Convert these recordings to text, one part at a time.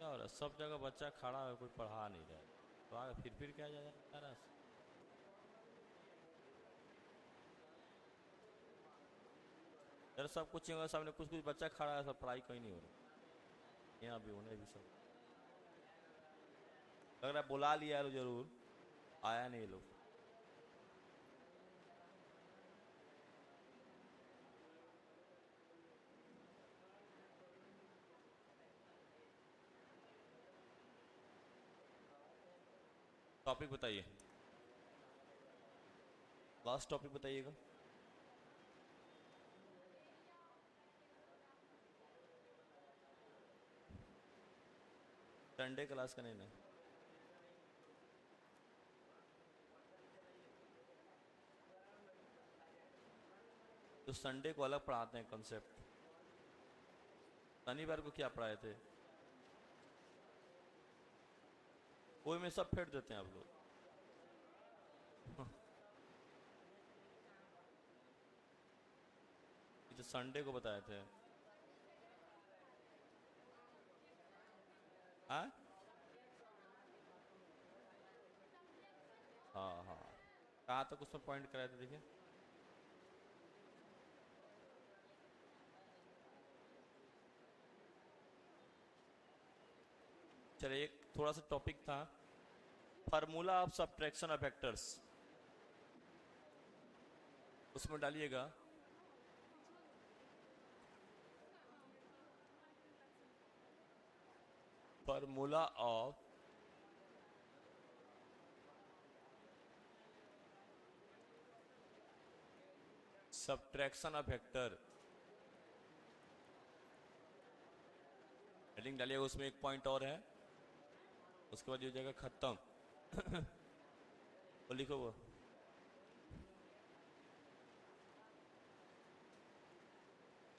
क्या हो रहा है? सब जगह बच्चा खड़ा है, कोई पढ़ा नहीं रहा है। तो आगे फिर क्या जा रहा है? यार सब कुछ सामने कुछ कुछ बच्चा खड़ा है, सब पढ़ाई कहीं नहीं हो रही। यहाँ भी उन्हें भी सब लग रहा है बुला लिया है जरूर, आया नहीं ये लोग। टॉपिक बताइए, लास्ट टॉपिक बताइएगा। संडे क्लास का नहीं ना? तो संडे को अलग पढ़ाते हैं कॉन्सेप्ट। शनिवार को क्या पढ़ाए थे? कोई में सब फेंट देते हैं आप लोग। ये जो संडे को बताए थे। हाँ हाँ हाँ, कहाँ तक उसमें पॉइंट कराए थे देखिए। चलिए एक थोड़ा सा टॉपिक था, formula of subtraction of vectors, उसमें डालिएगा। Formula of subtraction of vector, heading डालिएगा। उसमें एक पॉइंट और है, उसके बाद ये हो जाएगा खत्म। वो लिखो वो।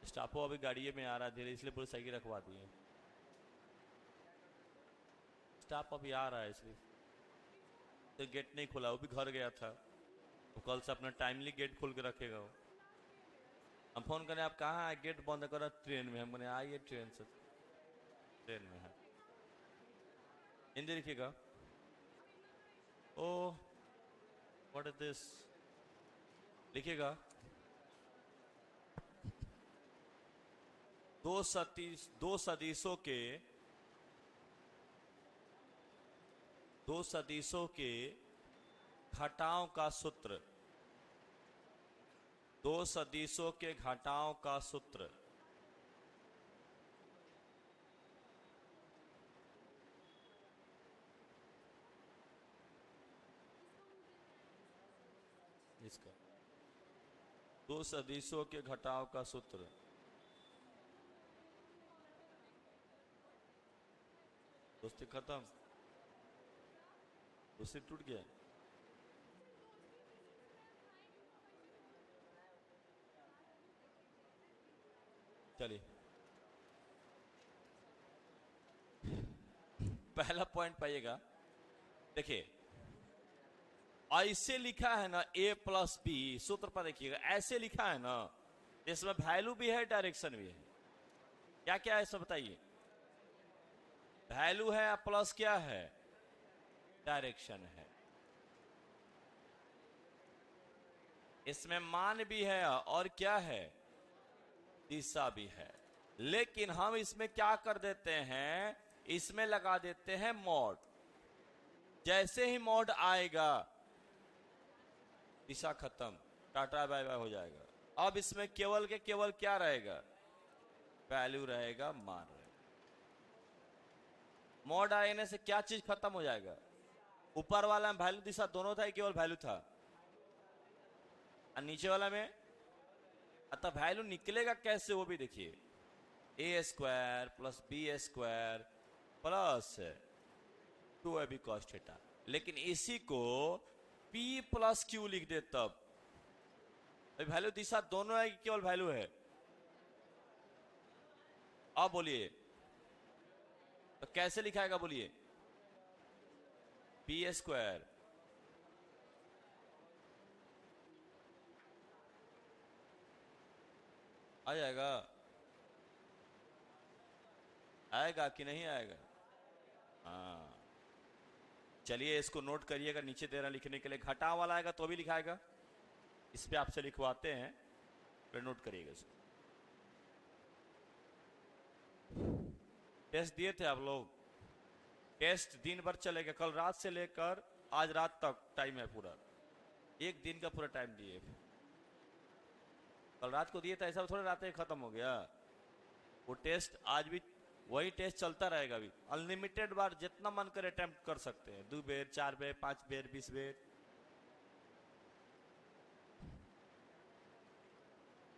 स्टाफो अभी गाड़ी में आ रहा है धीरे, इसलिए पूरी साइकिल रखवा दी है। स्टाफ अभी आ रहा है इसलिए, तो गेट नहीं खुला, वो भी घर गया था। वो कल से अपना टाइमली गेट खोल के रखेगा वो। हम फोन करें आप कहाँ है, गेट बंद करो, ट्रेन में। हम बोले आइए ट्रेन से, ट्रेन में है। हिंदी लिखिएगा। ओ व्हाट इज दिस, लिखिएगा। दो सदिशों के, दो सदिशों के घटाओं का सूत्र, दो सदिशों के घटाओं का सूत्र। इसका दो सदिशों के घटाव का सूत्र। दोस्ती खत्म, दोस्ती टूट गया। चलिए पहला पॉइंट पाइएगा, देखिए ऐसे लिखा है ना a प्लस बी, सूत्र पर देखिएगा ऐसे लिखा है ना, इसमें वैल्यू भी है डायरेक्शन भी है। क्या क्या है सब बताइए। वैल्यू है प्लस क्या है, डायरेक्शन है। इसमें मान भी है और क्या है, दिशा भी है। लेकिन हम इसमें क्या कर देते हैं, इसमें लगा देते हैं मॉड। जैसे ही मॉड आएगा दिशा खत्म, टाटा बाय बाय हो जाएगा। अब इसमें केवल के केवल क्या रहेगा, वैल्यू रहेगा, मान रहेगा। मॉड आने से क्या चीज खत्म हो जाएगा, ऊपर वाला में वैल्यू दिशा दोनों था, केवल वैल्यू था, और नीचे वाला में अतः वैल्यू निकलेगा कैसे वो भी देखिए। A square plus B square plus 2ab cos theta. लेकिन इसी को p प्लस क्यू लिख दे तब वैल्यू दिशा दोनों है कि केवल वैल्यू है। अब बोलिए तो कैसे लिखाएगा, बोलिए। पी स्क्वायर आ जाएगा, आएगा कि नहीं आएगा। चलिए इसको नोट करिएगा, नीचे दे रहा लिखने के लिए, घटा वाला आएगा तो भी लिखाएगा, इस पे आपसे लिखवाते हैं, फिर नोट करिएगा इसको। टेस्ट दिए थे आप लोग? टेस्ट दिन भर चलेगा, कल रात से लेकर आज रात तक टाइम है पूरा, एक दिन का पूरा टाइम दिए। कल रात को दिए था, ऐसा थोड़ा रात में खत्म हो गया। वो टेस्ट आज भी वही टेस्ट चलता रहेगा, अभी अनलिमिटेड बार जितना मन करे अटेम्प्ट कर सकते हैं, 2 बेर 4 बेर 5 बेर 20 बेर।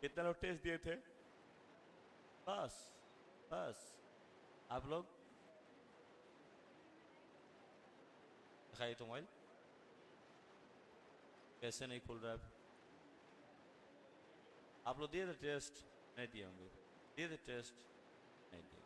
कितने लोग टेस्ट दिए थे? बस बस आप लोग दिखाइए तो मोबाइल कैसे नहीं खुल रहा है? आप लोग दिए थे टेस्ट? नहीं दिए होंगे। दिए थे टेस्ट? नहीं दिए।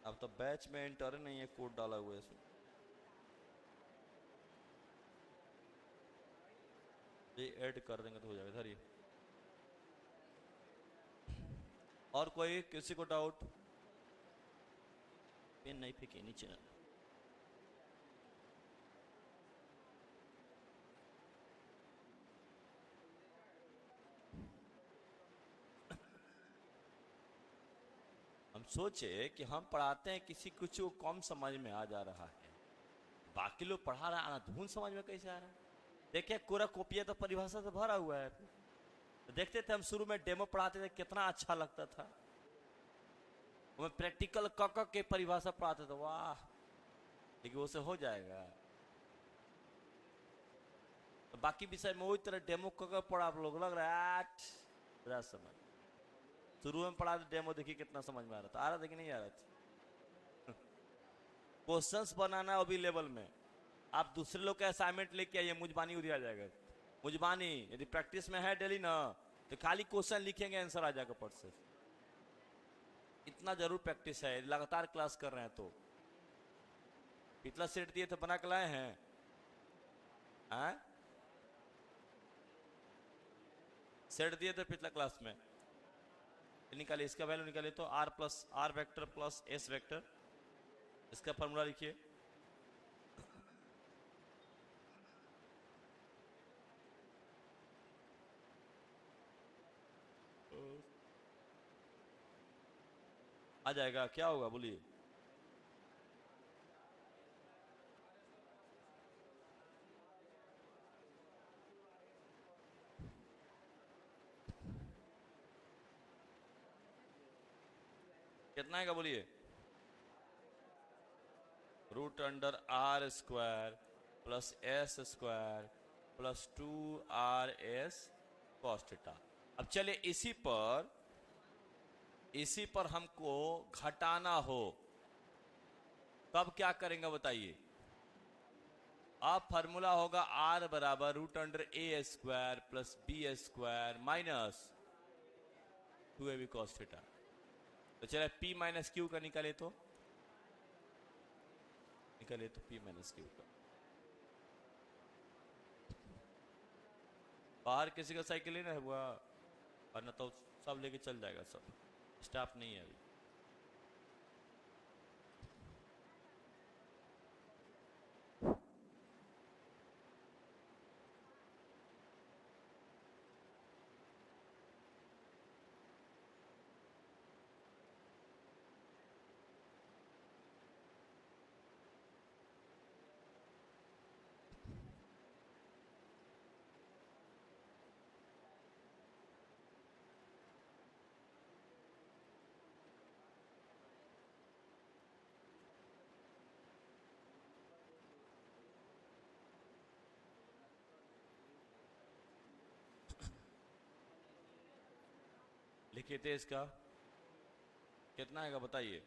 अब तो बैच में एंटर नहीं है, कोड डाला हुआ है इसमें। ये ऐड कर देंगे तो हो जाएगा। धरिए, और कोई किसी को डाउट? पेन नहीं फेंके नीचे ना। हम सोचे कि हम पढ़ाते हैं किसी कुछ को कम समझ में आ जा रहा है, बाकी लोग पढ़ा रहा है धुन समझ में कैसे आ रहा है। देखिए पूरा कॉपिया तो परिभाषा से भरा हुआ है। तो देखते थे हम शुरू में डेमो पढ़ाते थे, कितना अच्छा लगता था। हमें प्रैक्टिकल क के परिभाषा पढ़ाते थे, वाह, लेकिन उसे हो जाएगा। तो बाकी विषय में वही तरह डेमो क पढ़ा आप लोग, लग रहा है समझ। शुरू में पढ़ा डेमो, देखिए कितना समझ में आ रहा था। आ रहा था कि नहीं आ रहा था? क्वेश्चंस बनाना अभी लेवल में, आप दूसरे लोग का असाइनमेंट लेके आइए, मुझबानी उधर आ जाएगा। मुझबानी यदि प्रैक्टिस में है डेली ना, तो खाली क्वेश्चन लिखेंगे, आंसर आ जाएगा पट से। इतना जरूर प्रैक्टिस है, लगातार क्लास कर रहे हैं तो। पिछला सेट दिए तो बना के लाए हैं? सेट दिए थे पिछला क्लास में, निकालिए इसका वैल्यू निकालिए तो r plus R vector plus S vector, इसका फॉर्मूला लिखिए। आ जाएगा, क्या होगा बोलिए? कितना आएगा बोलिए? √r² plus s² plus 2rs cos theta. अब चलिए इसी पर हमको घटाना हो, तब क्या करेंगे बताइए? अब फार्मूला होगा r बराबर √a² plus b² minus 2ab cos theta. तो चलिए p माइनस क्यू का निकाले तो p माइनस क्यू का। बाहर किसी का साइकिल ही ना हुआ, वरना तो सब लेके चल जाएगा, सब स्टाफ नहीं है अभी। लिखिए थे इसका कितना आएगा बताइए?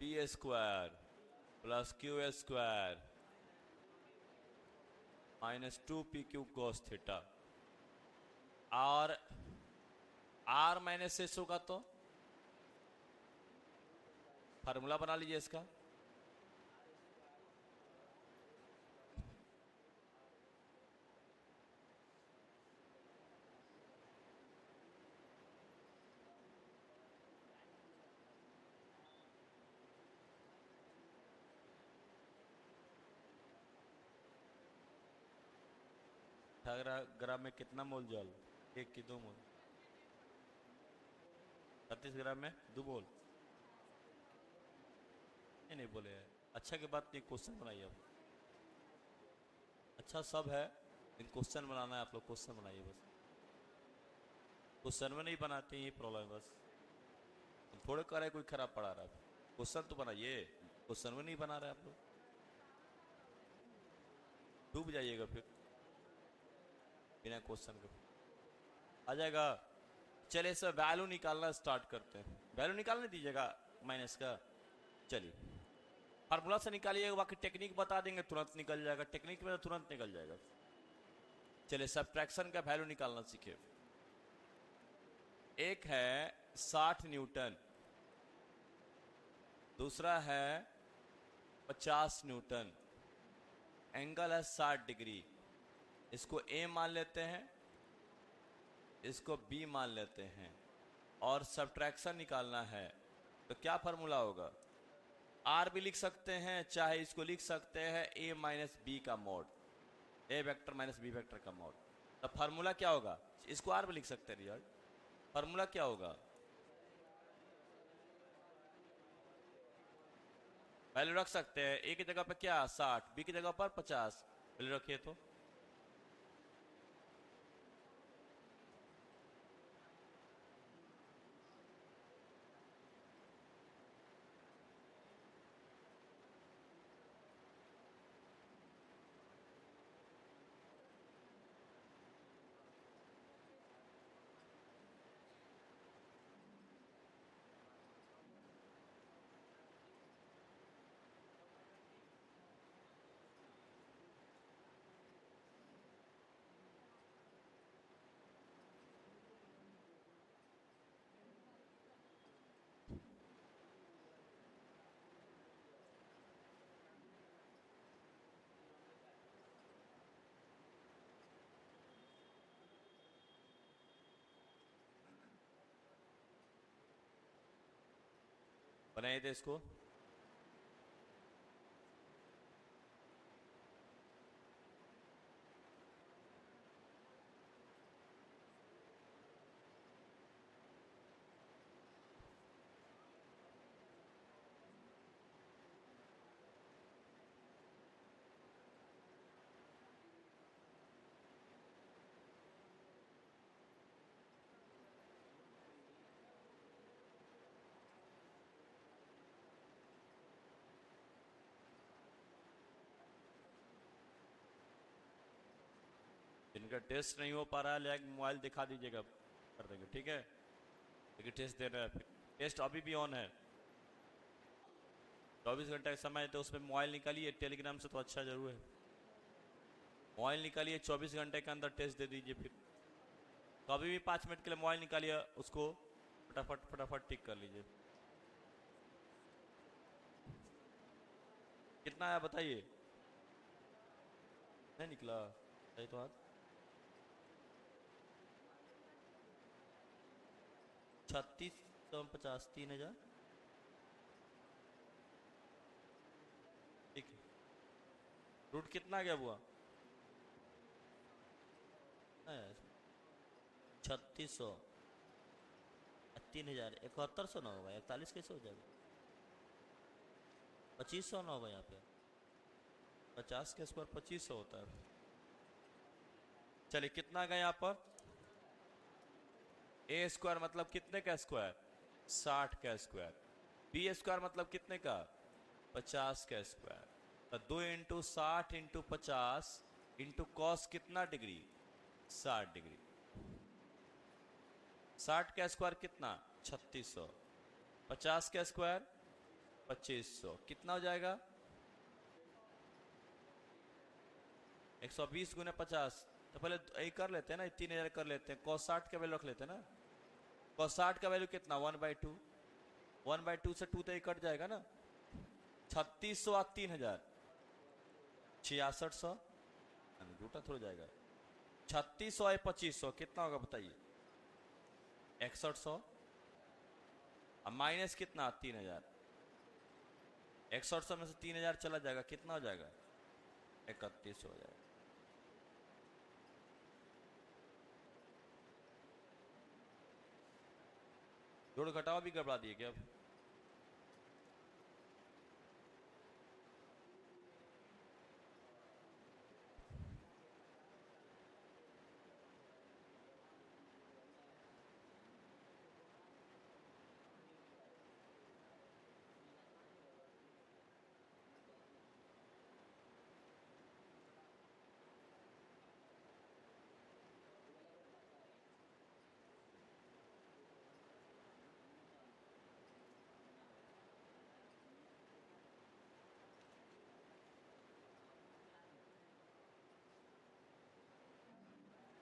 p² plus q² minus 2pq cos theta. और आर माइनस एस होगा तो फार्मूला बना लीजिए इसका। ग्राम में कितना मोल जल? 1 की 2 मोल। 36 ग्राम में 2 मोल। नहीं बोले है। अच्छा की बात नहीं, क्वेश्चन बनाइए अब। अच्छा सब है, लेकिन क्वेश्चन बनाना है आप लोग, क्वेश्चन बनाइए बस। क्वेश्चन में नहीं बनाते ये प्रॉब्लम है बस। हम थोड़े कर रहे कोई खराब पढ़ा रहा है, क्वेश्चन तो बनाइए। क्वेश्चन में नहीं बना रहे आप लोग, डूब जाइएगा फिर बिना क्वेश्चन के। आ जाएगा। चलिए सर वैल्यू निकालना स्टार्ट करते हैं। वैल्यू निकालने दीजिएगा माइनस का। चलिए फार्मूला से निकालिएगा, बाकी टेक्निक बता देंगे तुरंत निकल जाएगा, टेक्निक में तो तुरंत निकल जाएगा। चलिए सब्ट्रैक्शन का वैल्यू निकालना सीखे। एक है 60 न्यूटन, दूसरा है 50 न्यूटन, एंगल है 60 डिग्री। इसको ए मान लेते हैं, इसको बी मान लेते हैं, और सब्ट्रैक्शन निकालना है। तो क्या फार्मूला होगा? आर भी लिख सकते हैं, चाहे इसको लिख सकते हैं ए माइनस बी का मोड, ए वेक्टर माइनस बी वेक्टर का मोड। तो फार्मूला क्या होगा? इसको आर भी लिख सकते हैं रिजल्ट। फार्मूला क्या होगा? वैल्यू रख सकते हैं। ए की जगह पे क्या 60, बी की जगह पर 50 वैल्यू रखिए तो बनाइए थे इसको। इनका टेस्ट नहीं हो पा रहा है, लेकिन मोबाइल दिखा दीजिएगा, कर देंगे ठीक है। लेकिन टेस्ट दे रहा है, टेस्ट अभी भी ऑन है। 24 घंटे का समय है, तो उसमें मोबाइल निकालिए, टेलीग्राम से तो अच्छा जरूर है। मोबाइल निकालिए, 24 घंटे के अंदर टेस्ट दे दीजिए। फिर तो अभी भी 5 मिनट के लिए मोबाइल निकालिए, उसको फटाफट फटाफट टिक कर लीजिए। कितना आया बताइए? नहीं निकला सही तो हाथ। 3650, 3000 ठीक है। रूट कितना गया हुआ? 3600, 3000, 7100 ना होगा, 41 कैसे हो जाएगा? 2500 ना होगा यहाँ पे। 50 के स्क्वायर 2500 होता है। चलिए कितना गया यहाँ पर? ए स्क्वायर मतलब कितने का स्क्वायर? 60 का स्क्वायर। बी स्क्वायर मतलब कितने का? 50 का स्क्वायर। तो 2 इंटू 60 इंटू 50 इंटू कॉस कितना डिग्री? 60 डिग्री। 60 का स्क्वायर कितना? 3600। 50 का स्क्वायर 2500, कितना हो जाएगा? 120 गुने 50 तो पहले यही कर लेते हैं ना, 3000 कर लेते हैं, cos 60 का वैल्यू रख लेते हैं ना। cos 60 का वैल्यू कितना 1/2, 1/2 से 2 तो ये कट जाएगा ना, 3600 और 3000 6600, झूठा थोड़ा जाएगा। 3600 और 2500 कितना होगा बताइए, 6100, अब माइनस कितना 3000, 6100 में से 3000 चला जाएगा, कितना हो जाएगा 3100 हो जाएगा। जोड़ घटाओ भी गड़बड़ा दिए क्या अब?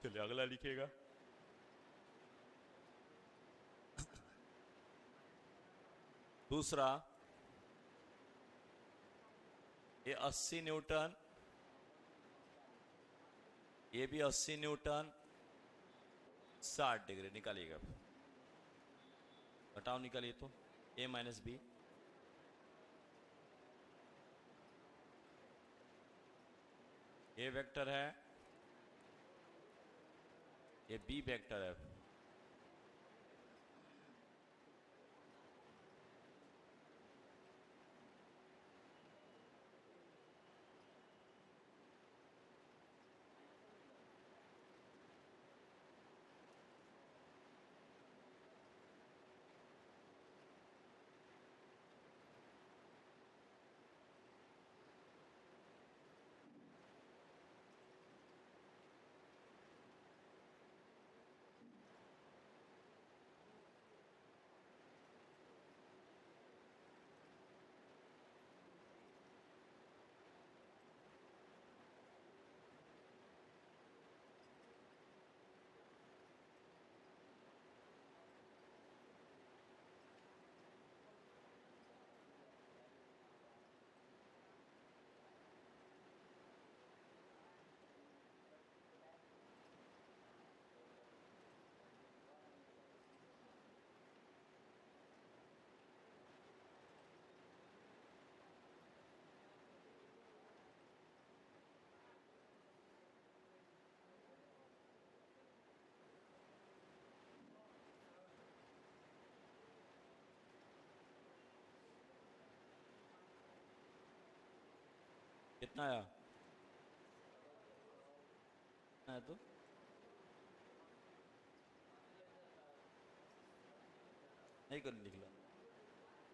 चलिए अगला लिखिएगा। दूसरा, ये 80 न्यूटन, ये भी 80 न्यूटन, 60 डिग्री निकालिएगा। घटाओ निकालिए तो a माइनस बी, ये वेक्टर है, ये बी वेक्टर है। कितना आया, आया तो नहीं कर निकला,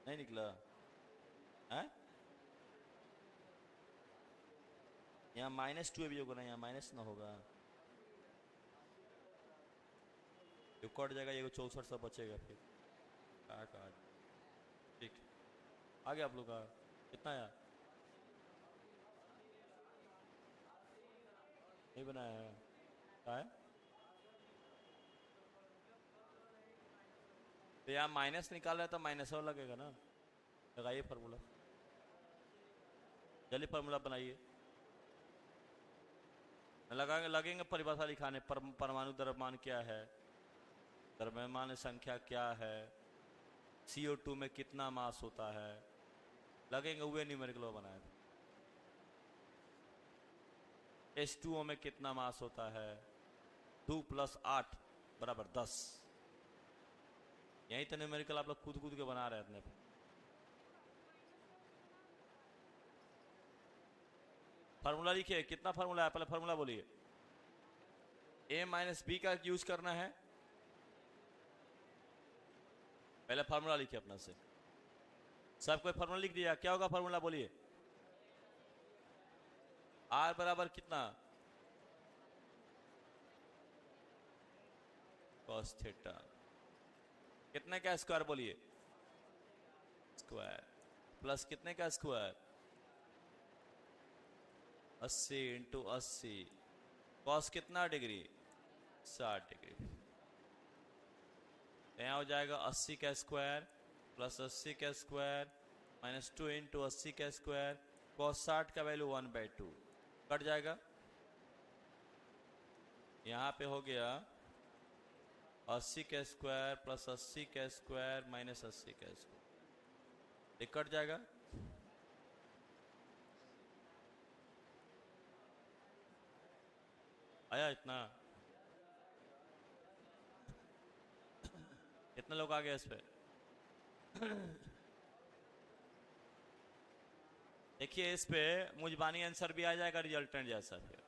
नहीं निकला है। यहाँ -2 भी होगा ना, यहाँ माइनस ना होगा, ये कट जाएगा, ये 64 सब बचेगा फिर क्या कहा। ठीक, आगे आप लोग का कितना आया, नहीं बनाया है क्या है। तो यहाँ माइनस निकाल रहे तो माइनस और लगेगा ना, लगाइए फार्मूला, जल्दी फार्मूला बनाइए। लगाएंगे लगेंगे परिभाषा लिखाने, परमाणु द्रव्यमान क्या है, द्रव्यमान संख्या क्या है, CO2 में कितना मास होता है, लगेंगे हुए न्यूमेरिकल बनाए। H2O में कितना मास होता है, 2 + 8 = 10। यही तो न्यूमेरिकल आप लोग कूद कूद के बना रहे हैं अपने। फार्मूला लिखिए, कितना फार्मूला है, पहले फार्मूला बोलिए। a माइनस बी का यूज करना है, पहले फार्मूला लिखिए अपना से। सब कोई फार्मूला लिख दिया, क्या होगा फार्मूला बोलिए। r बराबर कितना, cos थीटा, कितने का स्क्वायर बोलिए, स्क्वायर, प्लस कितने का स्क्वायर, 80 × 80, कॉस कितना डिग्री? 60 डिग्री। तो यहाँ हो जाएगा 80 का स्क्वायर प्लस 80 का स्क्वायर माइनस 2 इंटू 80 का स्क्वायर, कॉस 60 का वैल्यू 1/2 कट जाएगा। यहाँ पे हो गया 80 का स्क्वायर प्लस 80 का स्क्वायर माइनस 80 का स्क्वायर, ये कट जाएगा। आया इतना? कितने लोग आ गए इस पे? देखिए इस पे मुजबानी आंसर भी आ जाएगा रिजल्टेंट जैसा। फिर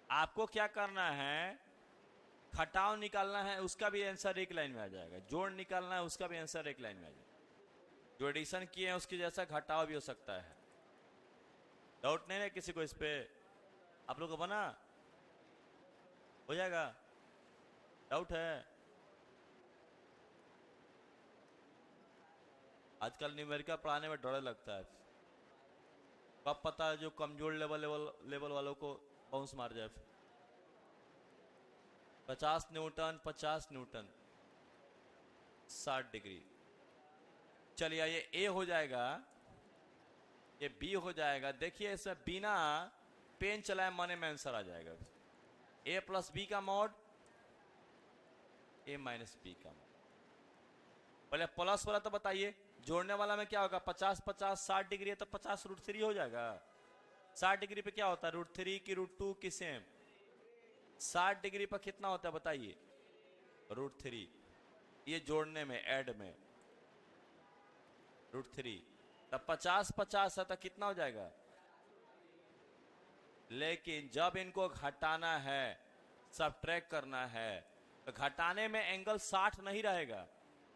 आपको क्या करना है, घटाव निकालना है, उसका भी आंसर एक लाइन में आ जाएगा। जोड़ निकालना है, उसका भी आंसर एक लाइन में आ जाएगा। जो एडिशन किए हैं उसकी जैसा घटाव भी हो सकता है। डाउट नहीं है किसी को इस पे? आप लोग को बना हो जाएगा? डाउट है? आजकल न्यूमेरिकल पढ़ाने में डर लगता है। कब पता है जो कमजोर लेवल वालों को बाउंस मार जाए। 50 न्यूटन 50 न्यूटन 60 डिग्री। चलिए ये ए हो जाएगा, ये बी हो जाएगा। देखिए इसमें बिना पेन चलाए मने में आंसर आ जाएगा। ए प्लस बी का मॉड ए माइनस बी का मॉड। पहले प्लस वाला तो बताइए, जोड़ने वाला में क्या होगा? 50 50 60 डिग्री है तो 50√3 हो जाएगा। 60 डिग्री पे क्या होता है? √3 की √2 की सेम। 60 डिग्री पर कितना होता है बताइए? √3। ये जोड़ने में ऐड में √3, तब 50 50 है तो कितना हो जाएगा? लेकिन जब इनको घटाना है, सबट्रैक्ट करना है, तो घटाने में एंगल 60 नहीं रहेगा,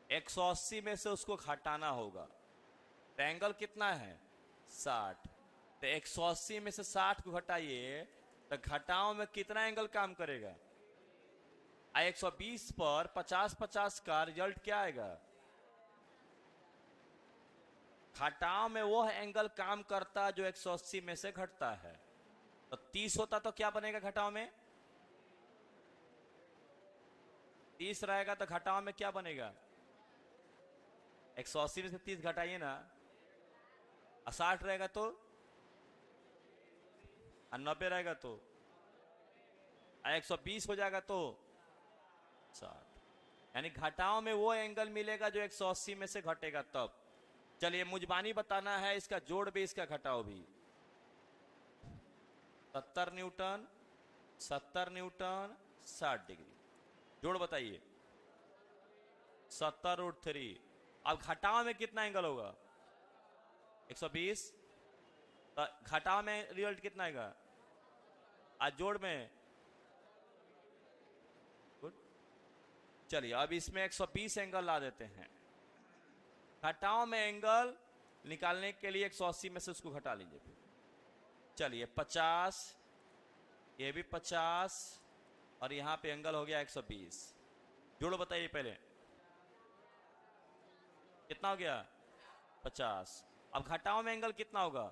180 में से उसको घटाना होगा। तो एंगल कितना है? 60। तो 180 में से 60 को घटाइए तो घटाओ में कितना एंगल काम करेगा? 120 पर 50 50 का रिजल्ट क्या आएगा? घटाओ में वो एंगल काम करता जो 180 में से घटता है। तो 30 होता तो क्या बनेगा घटाओ में? 30 रहेगा तो घटाओ में क्या बनेगा? 180 में से 30 घटाइए ना, 60 रहेगा तो 90 रहेगा तो 120 हो जाएगा तो 60। यानी घटाओ में वो एंगल मिलेगा जो 180 में से घटेगा तब। चलिए मुजबानी बताना है, इसका जोड़ भी इसका घटाओ भी। 70 न्यूटन 70 न्यूटन 60 डिग्री। जोड़ बताइए। 70√3। अब घटाओ में कितना एंगल होगा? 120। तो घटाओ में रिजल्ट कितना आएगा? आज जोड़ में गुड। चलिए अब इसमें 120 एंगल ला देते हैं। घटाओ में एंगल निकालने के लिए 180 में से उसको घटा लीजिए। चलिए 50, ये भी 50 और यहां पे एंगल हो गया 120। जोड़ बताइए पहले कितना हो गया? 50। अब घटाओ में एंगल कितना होगा?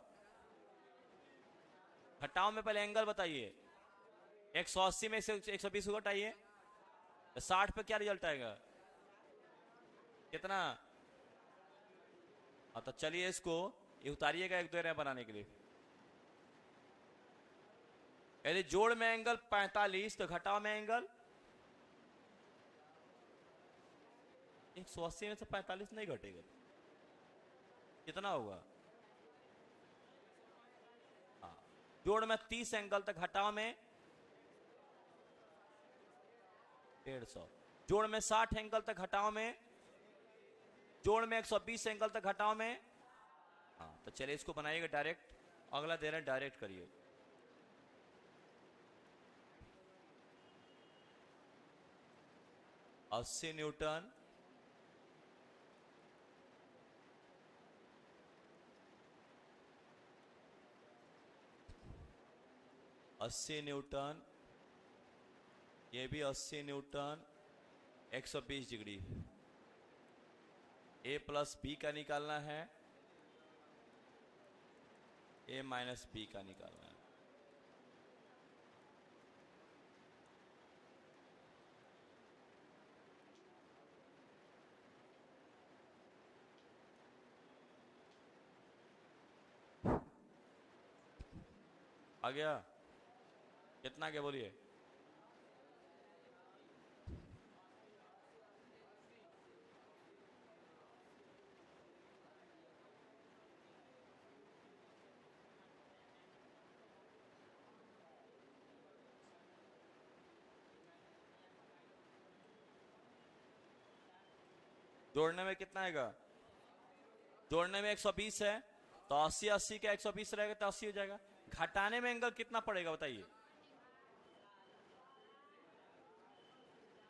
घटाओ में पहले एंगल बताइए। 180 में से 120 को घटाइए तो 60 पे क्या रिजल्ट आएगा? कितना? तो चलिए इसको ये उतारिएगा एक दो बनाने के लिए। यदि जोड़ में एंगल 45 तो घटाओ में एंगल 180 में से 45 नहीं घटेगा, कितना होगा? जोड़ में 30 एंगल तक, घटाओ में 150। जोड़ में 60 एंगल तक, घटाओ में, जोड़ में 120 एंगल तक, घटाओ में। तो चलिए इसको बनाइएगा डायरेक्ट। अगला दे रहे हैं डायरेक्ट करिए। अस्सी न्यूटन 80 न्यूटन, ये भी 80 न्यूटन 120 डिग्री। ए प्लस बी का निकालना है, ए माइनस बी का निकालना है। आ गया? कितना क्या बोलिए? जोड़ने में कितना आएगा? जोड़ने में 120 है तो 80 80 का 120 रहेगा तो 80 हो जाएगा। घटाने में एंगल कितना पड़ेगा बताइए?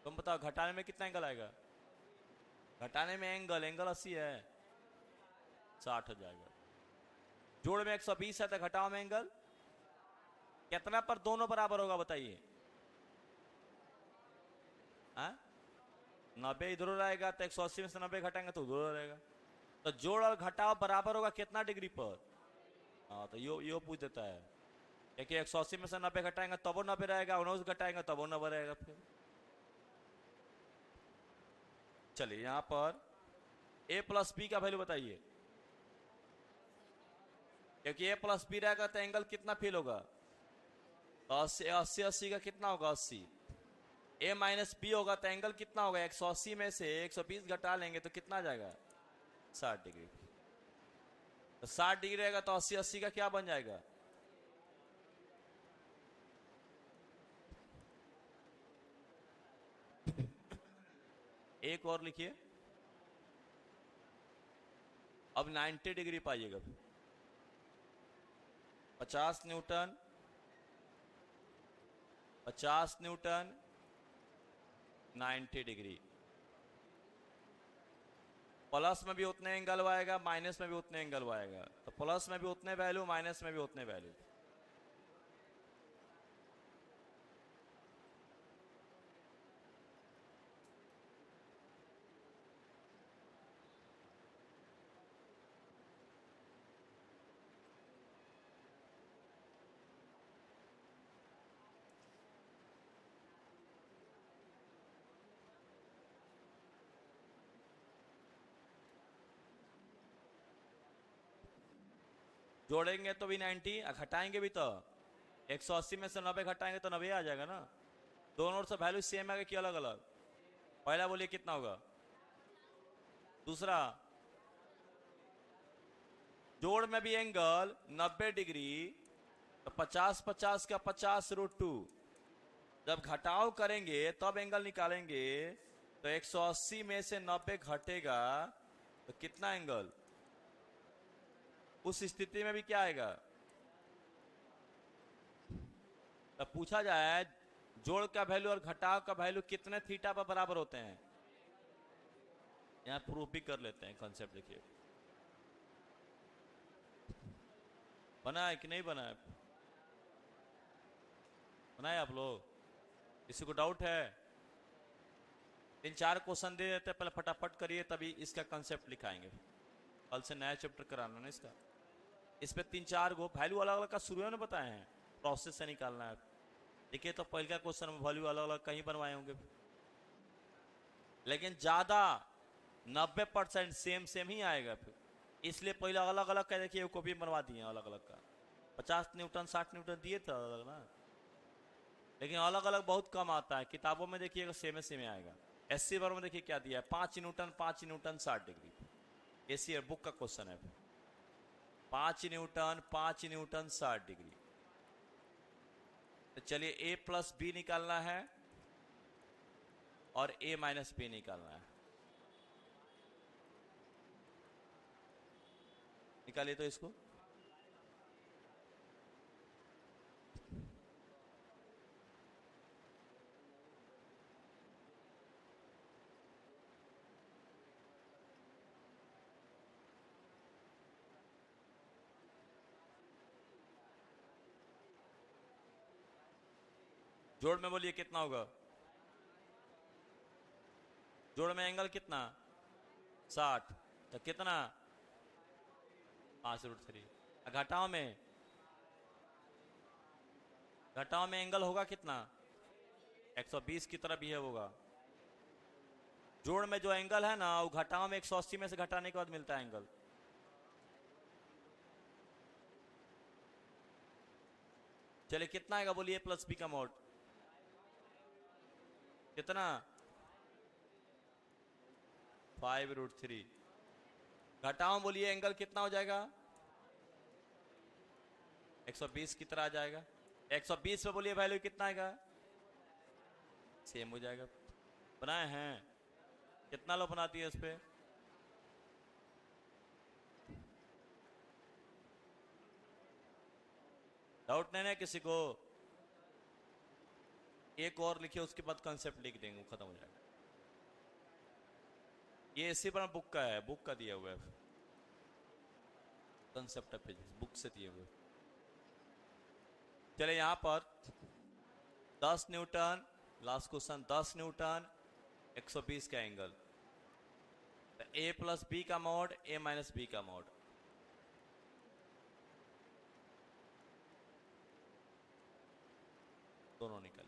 तुम बताओ घटाने में कितना एंगल आएगा? घटाने में एंगल एंगल 80 है, 60 हो जाएगा। जोड़ में 120 है तो घटाओ में एंगल कितना पर दोनों बराबर होगा बताइए? 90 इधर रहेगा तो 180 में से 90 घटाएंगे तो उधर रहेगा। तो जोड़ और घटाव बराबर होगा कितना डिग्री पर? हाँ तो यो पूछ देता है क्योंकि 180 में से 90 घटाएंगे तब वो 90 रहेगा, 19 घटाएंगे तब वो 90 रहेगा। फिर चलिए यहां पर a प्लस बी का वैल्यू बताइए, क्योंकि a प्लस बी रहेगा तो एंगल कितना फील होगा? 80 80 का कितना होगा? 80। a माइनस बी होगा तो एंगल कितना होगा? 180 में से 120 घटा लेंगे तो कितना जाएगा? 60 डिग्री। तो 60 डिग्री रहेगा तो 80 80 का क्या बन जाएगा? एक और लिखिए। अब 90 डिग्री पाइएगा। 50 न्यूटन 50 न्यूटन 90 डिग्री। प्लस में भी उतने एंगल आएगा, माइनस में भी उतने एंगल आएगा। तो प्लस में भी उतने वैल्यू, माइनस में भी उतने वैल्यू। जोड़ेंगे तो भी 90, घटाएंगे भी तो 180 में से 90 घटाएंगे तो 90 आ जाएगा ना। दोनों से वैल्यू सेम है कि अलग अलग? पहला बोलिए कितना होगा? दूसरा जोड़ में भी एंगल 90 डिग्री तो 50 50 का 50√2। जब घटाव करेंगे तब एंगल निकालेंगे तो 180 में से 90 घटेगा तो कितना एंगल? उस स्थिति में भी क्या आएगा? तब पूछा जाए जोड़ का वैल्यू और घटाव का वैल्यू कितने थीटा पर बराबर होते हैं। यहां प्रूफ भी कर लेते हैं कॉन्सेप्ट। देखिए बना है कि नहीं बना है? बनाए आप लोग? किसी को डाउट है? 3 4 क्वेश्चन दे देते पहले फटाफट करिए तभी इसका कंसेप्ट लिखाएंगे। कल से नया चैप्टर कराना ना इसका। इस पे 3 4 गो वैल्यू अलग अलग का शुरू में बताए हैं, प्रोसेस से निकालना है। देखिए तो पहले क्वेश्चन में वैल्यू अलग अलग कहीं बनवाए होंगे, लेकिन ज्यादा 90% सेम सेम ही आएगा। फिर इसलिए पहले अलग अलग का देखिए कॉपी बनवा दिए अलग अलग का। 50 न्यूटन 60 न्यूटन दिए थे अलग अलग ना, लेकिन अलग अलग बहुत कम आता है। किताबों में देखिएगा सेम सेम आएगा। एससी वर्ग में देखिए क्या दिया है, 5 न्यूटन 60 डिग्री। एसी बुक का क्वेश्चन है। 5 न्यूटन 60 डिग्री। तो चलिए a प्लस बी निकालना है और a माइनस बी निकालना है। निकालिए तो इसको। जोड़ में बोलिए कितना होगा? जोड़ में एंगल कितना? 60। तो कितना? 5√3। घटाओ में एंगल होगा कितना? 120 की तरह बिहेव होगा। जोड़ में जो एंगल है ना वो घटाओ में 180 में से घटाने के बाद मिलता है एंगल। चलिए कितना आएगा बोलिए प्लस बी का मोड कितना 5√3 घटाओ बोलिए एंगल कितना हो जाएगा 120 की तरह आ जाएगा 120 पे बोलिए वैल्यू कितना आएगा सेम हो जाएगा बनाए हैं कितना लो बनाती है इस पे डाउट नहीं है किसी को एक और लिखिए उसके बाद कंसेप्ट लिख देंगे खत्म हो जाएगा ये इसी पर बुक का है बुक का दिया हुआ है कंसेप्ट पेज बुक से दिए हुए चले यहां पर 10 न्यूटन लास्ट क्वेश्चन 10 न्यूटन 120 का एंगल ए प्लस बी का मोड ए माइनस बी का मोड दोनों निकले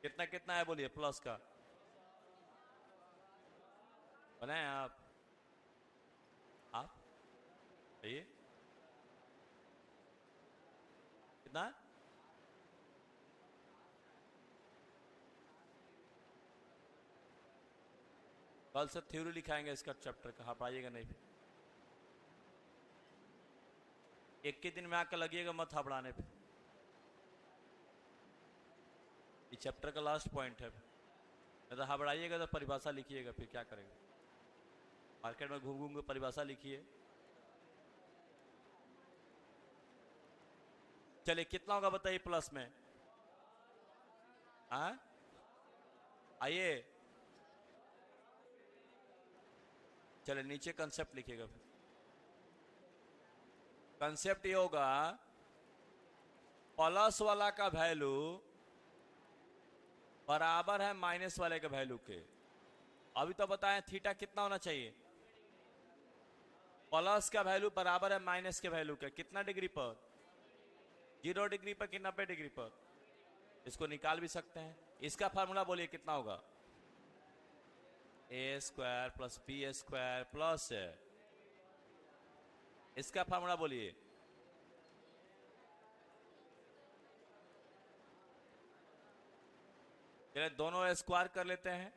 कितना कितना है बोलिए प्लस का बनाए आप ये कितना कल से थ्योरी लिखाएंगे इसका चैप्टर का पढ़ाइएगा नहीं फिर एक के दिन में आकर लगिएगा मत पढ़ाने पे ये चैप्टर का लास्ट पॉइंट है नहीं तो हबड़ाइएगा तो परिभाषा लिखिएगा फिर क्या करेंगे मार्केट में घूम घूम के परिभाषा लिखिए चलिए कितना होगा बताइए प्लस में आइए चलिए नीचे कंसेप्ट लिखिएगा फिर कंसेप्ट ये होगा प्लस वाला का वैल्यू बराबर है माइनस वाले के वैल्यू के अभी तो बताएं थीटा कितना होना चाहिए प्लस का वैल्यू बराबर है माइनस के वैल्यू के कितना डिग्री पर 0 डिग्री पर कि 90 डिग्री पर इसको निकाल भी सकते हैं इसका फार्मूला बोलिए कितना होगा A square plus B square plus इसका फार्मूला बोलिए चलिए दोनों स्क्वायर कर लेते हैं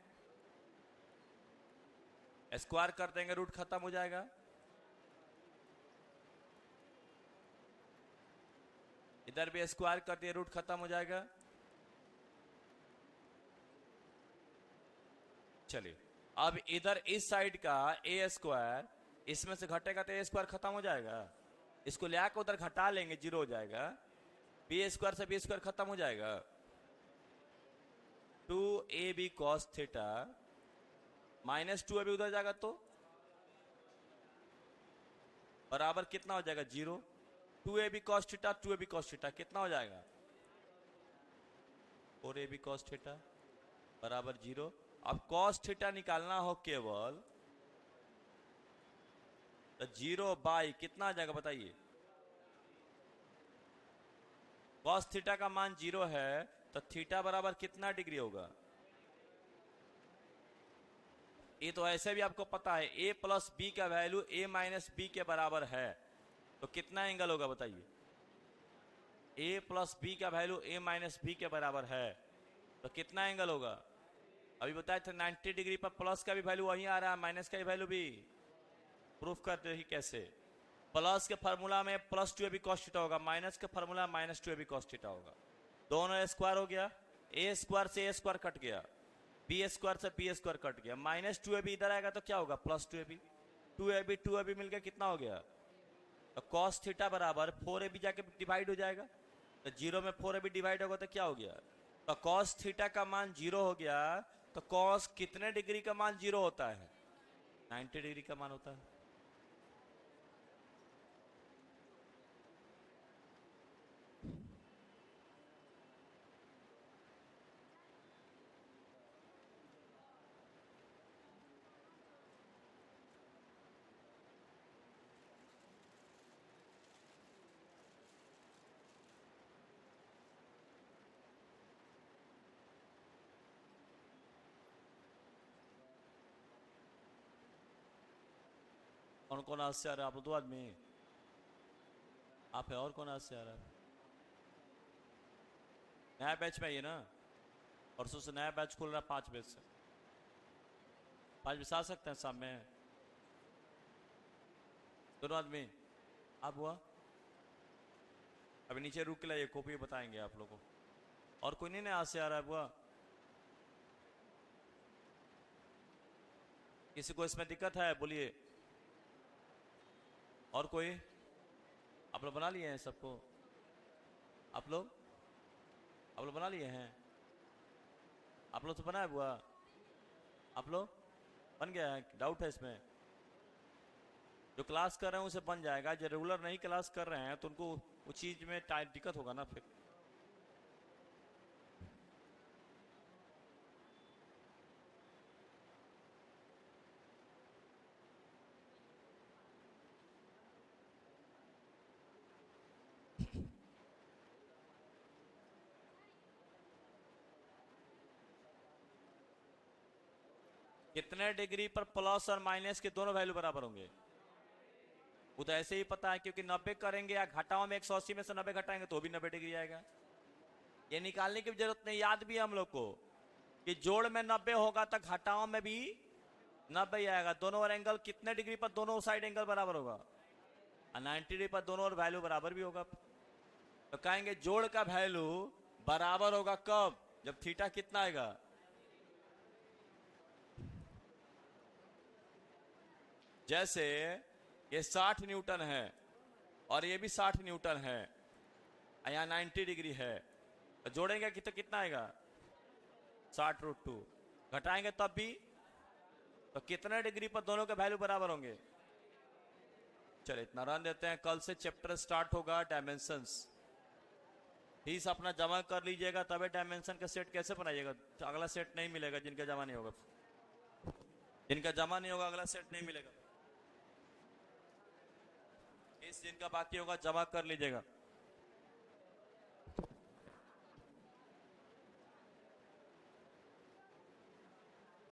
स्क्वायर कर देंगे रूट खत्म हो जाएगा इधर भी स्क्वायर कर दिए रूट खत्म हो जाएगा चलिए अब इधर इस साइड का ए स्क्वायर इसमें से घटेगा तो ए स्क्वायर खत्म हो जाएगा इसको ले आकर उधर घटा लेंगे 0 हो जाएगा बी स्क्वायर से बी स्क्वायर खत्म हो जाएगा 2ab cos theta minus 2ab उधर जाएगा तो बराबर कितना हो जाएगा 0 2ab cos theta 2ab cos theta कितना हो जाएगा 4ab cos थीटा बराबर 0 अब cos थीटा निकालना हो केवल तो 0 बाई कितना आ जाएगा बताइए cos थीटा का मान 0 है तो थीटा बराबर कितना डिग्री होगा ये तो ऐसे भी आपको पता है a प्लस बी का वैल्यू a माइनस बी के बराबर है तो कितना एंगल होगा बताइए a प्लस बी का वैल्यू a माइनस बी के बराबर है तो कितना एंगल होगा अभी बताए थे 90 डिग्री पर प्लस का भी वैल्यू वहीं आ रहा है माइनस का भी वैल्यू भी प्रूफ करते ही कैसे प्लस के फार्मूला में प्लस 2ab cos थीटा होगा माइनस के formula minus 2ab cos theta होगा दोनों स्क्वायर हो गया ए स्क्वायर से ए स्क्वायर कट गया बी स्क्वायर से बी स्क्वायर कट गया माइनस 2ab इधर आएगा तो क्या होगा प्लस 2ab मिलकर कितना हो गया तो cos थीटा बराबर 4ab जाके डिवाइड हो जाएगा तो 0 में 4ab डिवाइड होगा तो क्या हो गया तो cos थीटा का मान 0 हो गया तो cos कितने डिग्री का मान 0 होता है 90 डिग्री का मान होता है कौन कौन आज से आ रहा है? आप 2 आदमी आप है, और कौन आज से आ रहा है? नया बैच में आइए ना, परसों से नया बैच खुल रहा है 5 बजे से। 5 बजे आ सकते हैं शाम में दोनों आदमी? आप हुआ अभी नीचे रुक के लाइए, कॉपी बताएंगे आप लोगों को। और कोई नहीं ना आज से आ रहा है? बुआ किसी को इसमें दिक्कत है बोलिए। और कोई? आप लोग बना लिए हैं सबको? आप लोग बना लिए हैं? आप लोग तो बना है बुआ? आप लोग बन गया है? डाउट है इसमें? जो क्लास कर रहे हैं उसे बन जाएगा, जो रेगुलर नहीं क्लास कर रहे हैं तो उनको उस चीज में दिक्कत होगा ना फिर। कितने डिग्री पर प्लस और माइनस के दोनों वैल्यू बराबर होंगे? वो तो ऐसे ही पता है, क्योंकि 90 करेंगे या घटाओ में 180 में से 90 घटाएंगे तो भी 90 डिग्री आएगा। ये निकालने की जरूरत नहीं, याद भी है हम लोग को कि जोड़ में 90 होगा तो घटाओ में भी 90 आएगा। दोनों और एंगल कितने डिग्री पर दोनों साइड एंगल बराबर होगा? 90 डिग्री पर दोनों और वैल्यू बराबर भी होगा। तो कहेंगे जोड़ का वैल्यू बराबर होगा कब? जब थीटा कितना आएगा? जैसे ये 60 न्यूटन है और ये भी 60 न्यूटन है, यहाँ 90 डिग्री है, तो जोड़ेंगे कि तो कितना आएगा? 60√2। घटाएंगे तब भी तो कितने डिग्री पर दोनों के वैल्यू बराबर होंगे? चलिए इतना रन देते हैं। कल से चैप्टर स्टार्ट होगा डायमेंशंस। फीस अपना जमा कर लीजिएगा, तबे डायमेंशन का सेट कैसे बनाइएगा? तो अगला सेट नहीं मिलेगा जिनका जमा नहीं होगा। जिनका जमा नहीं होगा अगला सेट नहीं मिलेगा। फीस जिनका बाकी होगा जमा कर लीजिएगा।